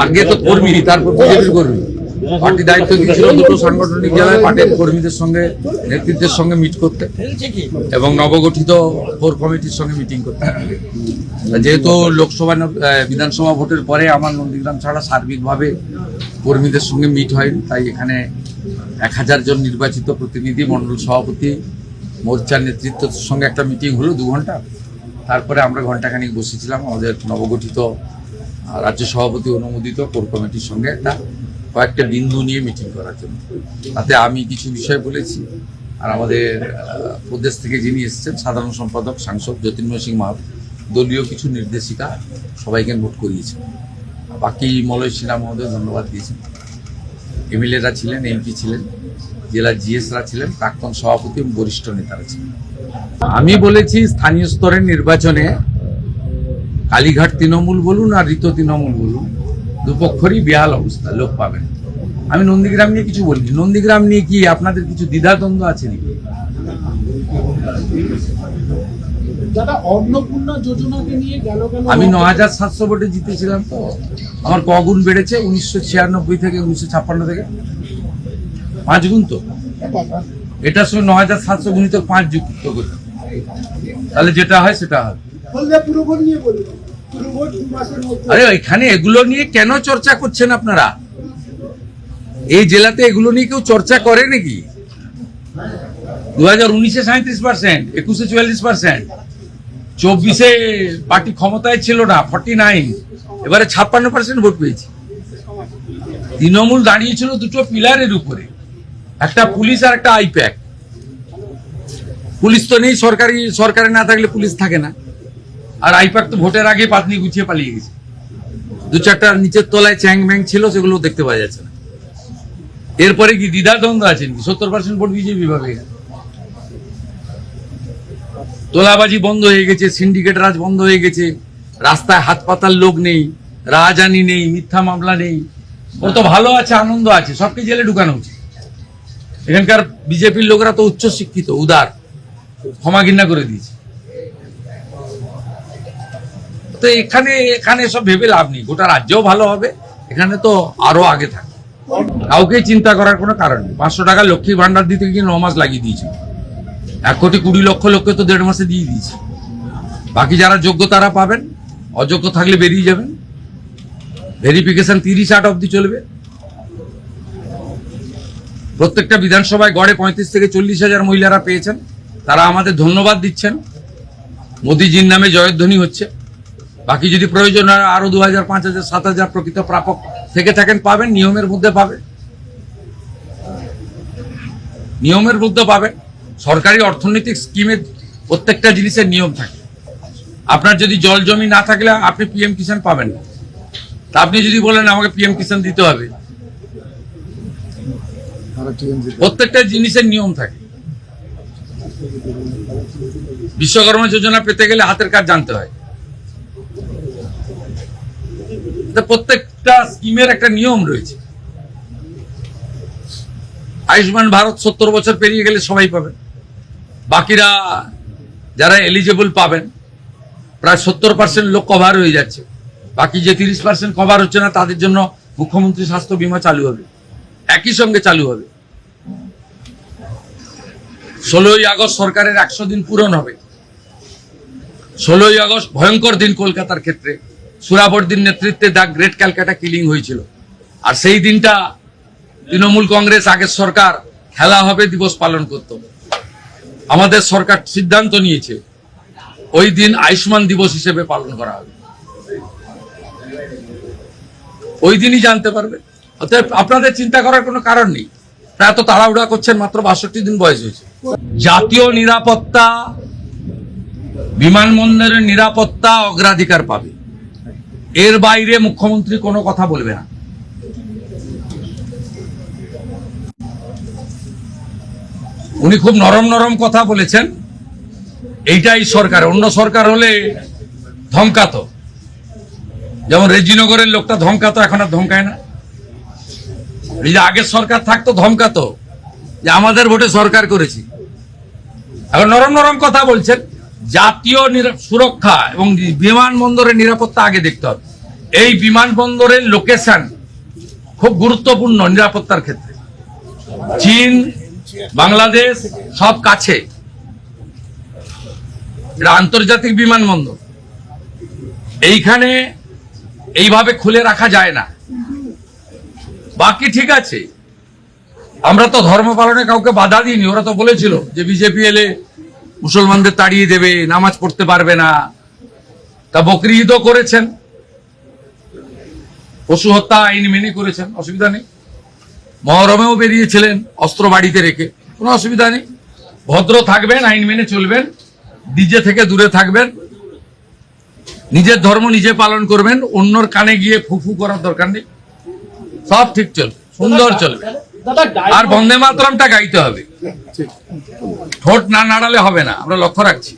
আগে তো কর্মী, তারপর বিজেপির কর্মী। পার্টি দায়িত্ব দিয়েছিল দুটো সাংগঠনিক জেলায় পার্টির কর্মীদের সঙ্গে, নেতৃত্বের সঙ্গে মিট করতে এবং নবগঠিত কোর কমিটির সঙ্গে মিটিং করতে। যেহেতু লোকসভা বিধানসভা ভোটের পরে আমার নন্দীগ্রাম ছাড়া সার্বিকভাবে কর্মীদের সঙ্গে মিট হয়নি, তাই এখানে 1000 জন নির্বাচিত প্রতিনিধি, মণ্ডল সভাপতি, মোর্চার নেতৃত্বের সঙ্গে একটা মিটিং হলো 2 ঘন্টা। তারপরে আমরা ঘন্টাখানিক বসেছিলাম আমাদের নবগঠিত রাজ্য সভাপতি অনুমোদিত কোর কমিটির সঙ্গে একটা কয়েকটা বিন্দু নিয়ে মিটিং করার জন্য। তাতে আমি কিছু বিষয় বলেছি, আর আমাদের প্রদেশ থেকে যিনি এসেছেন সাধারণ সম্পাদক সাংসদ জ্যোতির্ময় সিং মাহাতো দলীয় কিছু নির্দেশিকা সবাইকে নোট করিয়েছেন। বাকি মলয় সিনহা মহোদয় ধন্যবাদ দিয়েছেন। এমএলএরা ছিলেন, এমপি ছিলেন, জেলা জিএসরা ছিলেন, প্রাক্তন সভাপতি এবং বরিষ্ঠ নেতারা ছিলেন। আমি বলেছি স্থানীয় স্তরের নির্বাচনে কালীঘাট তৃণমূল বলুন আর ঋত তৃণমূল বলুন, দুপক্ষরই বেহাল অবস্থা, লোক পাবেন। আমি নন্দীগ্রাম নিয়ে কিছু বলিনি। নন্দীগ্রাম নিয়ে কি আপনাদের কিছু দ্বিধাদ্বন্দ্ব আছে নাকি? আমি 9700 ভোটে জিতেছিলাম, তো আমার কগুণ বেড়েছে 1996 থেকে 1956 থেকে 5 গুণ। তো এটার সঙ্গে 9700 গুণিত 5 যুক্ত করতে, তাহলে যেটা হয় সেটা হয়। আরে এখানে এগুলো নিয়ে কেন চর্চা করছেন আপনারা? এই জেলাতে এগুলো নিয়ে কেউ চর্চা করে নাকি? 2019-এ 37%, 21-এ 44%, 24-এ পার্টি ক্ষমতায় ছিল না 49, এবারে 56% ভোট পেয়েছি। তৃণমূল দাঁড়িয়েছিল দুটো পিলারের উপরে, একটা পুলিশ আর একটা আইপ্যাক। পুলিশ তো নেই, সরকারে না থাকলে পুলিশ থাকে না, আর আইপ্যাক তো ভোটের আগে পাতনি গুছিয়ে পালিয়ে গেছে। 2-4টা নিচের তলায় চ্যাং ম্যাং ছিল, সেগুলো দেখতে পাওয়া যাচ্ছে না। এরপরে কি দ্বিধাদ্বন্দ্ব আছে নাকি? 70% ভোট বিজেপি পাবে। তোলাবাজি বন্ধ হয়ে গেছে, সিন্ডিকেট রাজ বন্ধ হয়ে গেছে, রাস্তায় হাত পাতার লোক নেই, রাজধানী নেই, মিথ্যা মামলা নেই। কত ভালো আছে, আনন্দ আছে, সবকে জেলে ঢুকানো উচিত। এখানকার বিজেপির লোকরা তো উচ্চ শিক্ষিত, উদার, ক্ষমা ঘৃণা করে দিয়েছে। তো এখানে সব ভেবে লাভ নেই। গোটা রাজ্যও ভালো হবে, এখানে তো আরো আগে থাকে। কাউকে চিন্তা করার কোনো কারণ নেই। 500 টাকা লক্ষ্মীর ভান্ডার দিতে গিয়ে 9 মাস লাগিয়ে দিয়েছে। 1,20,00,000 লোককে তো 1.5 মাসে দিয়ে দিয়েছে। বাকি যারা যোগ্য তারা পাবেন, অযোগ্য থাকলে বেরিয়ে যাবেন। ভেরিফিকেশন 30-8 অব্দি চলবে। প্রত্যেকটা বিধানসভায় গড়ে 35 থেকে 40,000 মহিলারা পেয়েছেন, তারা আমাদের ধন্যবাদ দিচ্ছেন। মোদিজির নামে জয়ধ্বনি হচ্ছে। বাকি যদি প্রয়োজন হয় আরো 2,000, 5,000, 7,000 প্রকৃত প্রাপক থেকে থাকেন, পাবেন। নিয়মের মধ্যে পাবেন, নিয়মের মধ্যে পাবেন। সরকারি অর্থনৈতিক স্কিমের প্রত্যেকটা জিনিসের নিয়ম থাকে। আপনার যদি জল জমি না থাকলে আপনি পিএম কিষাণ পাবেন না। তা আপনি যদি বলেন আমাকে পিএম কিষাণ দিতে হবে, প্রত্যেকটা জিনিসের নিয়ম থাকে। বিশ্বকর্মা যোজনা পেতে গেলে হাতের কাজ জানতে হয়। প্রত্যেকটা স্কিমের একটা নিয়ম রয়েছে। আয়ুষ্মান ভারত 70 বছর পেরিয়ে গেলে সবাই পাবেন। বাকিরা যারা এলিজেবল পাবেন, প্রায় 70% লোক কভার হয়ে যাচ্ছে। বাকি যে 30% কভার হচ্ছে না, তাদের জন্য মুখ্যমন্ত্রী স্বাস্থ্য বীমা চালু হবে, একই সঙ্গে চালু হবে। 16ই আগস্ট সরকারের 100 দিন পূরণ হবে। 16ই আগস্ট ভয়ঙ্কর দিন কলকাতার ক্ষেত্রে। সুরাবর্দির নেতৃত্বে দ্য গ্রেট ক্যালকাটা কিলিং হয়েছিল, আর সেই দিনটা তৃণমূল কংগ্রেস আগের সরকার খেলা হবে দিবস পালন করত। আমাদের সরকার সিদ্ধান্ত নিয়েছে ওই দিন আয়ুষ্মান দিবস হিসেবে পালন করা হবে। ওই দিনই জানতে পারবে। অতএব আপনাদের চিন্তা করার কোনো কারণ নেই। তা এত তাড়াহুড়া করছেন, মাত্র 62 দিন বয়স হয়েছে। জাতীয় নিরাপত্তা, বিমানবন্দরের নিরাপত্তা অগ্রাধিকার পাবে। এর বাইরে মুখ্যমন্ত্রী কোনো কথা বলবে না। উনি খুব নরম নরম কথা বলেছেন। এইটাই সরকার। অন্য সরকার হলে ধমকাতো, যেমন রেজিনগরের লোকটা ধমকাতো, এখন আর ধমকায় না। এই যে আগের সরকার থাকতো, ধমকাতো যে আমাদের ভোটে সরকার করেছি। এখন নরম নরম কথা বলছেন। জাতীয় সুরক্ষা এবং বিমানবন্দরের নিরাপত্তা আগে দেখতে হবে। এই বিমানবন্দরের লোকেশন খুব গুরুত্বপূর্ণ নিরাপত্তার ক্ষেত্রে। চীন, বাংলাদেশ সব কাছে, এটা আন্তর্জাতিক বিমানবন্দর। এইখানে এইভাবে খুলে রাখা যায় না। বাকি ঠিক আছে, আমরা তো ধর্ম পালনে কাউকে বাধা দিইনি। ওরা তো বলেছিল যে বিজেপি এলে মুসলমানদের তাড়িয়ে দেবে, নামাজ পড়তে পারবে না। তা বকরি ঈদও করেছেন, পশু হত্যা আইন মেনে করেছেন, অসুবিধা নেই। মহরমেও বেরিয়েছিলেন অস্ত্র বাড়িতে রেখে, কোনো অসুবিধা নেই। ভদ্র থাকবেন, আইন মেনে চলবেন, ডিজে থেকে দূরে থাকবেন, নিজের ধর্ম নিজে পালন করবেন, অন্যর কানে গিয়ে ফুফু করার দরকার নেই। সব ঠিক চলবে, সুন্দর চলবে। আর বন্দে মাতরমটা গাইতে হবে, ঠোঁট না নাড়ালে হবে না, আমরা লক্ষ্য রাখছি।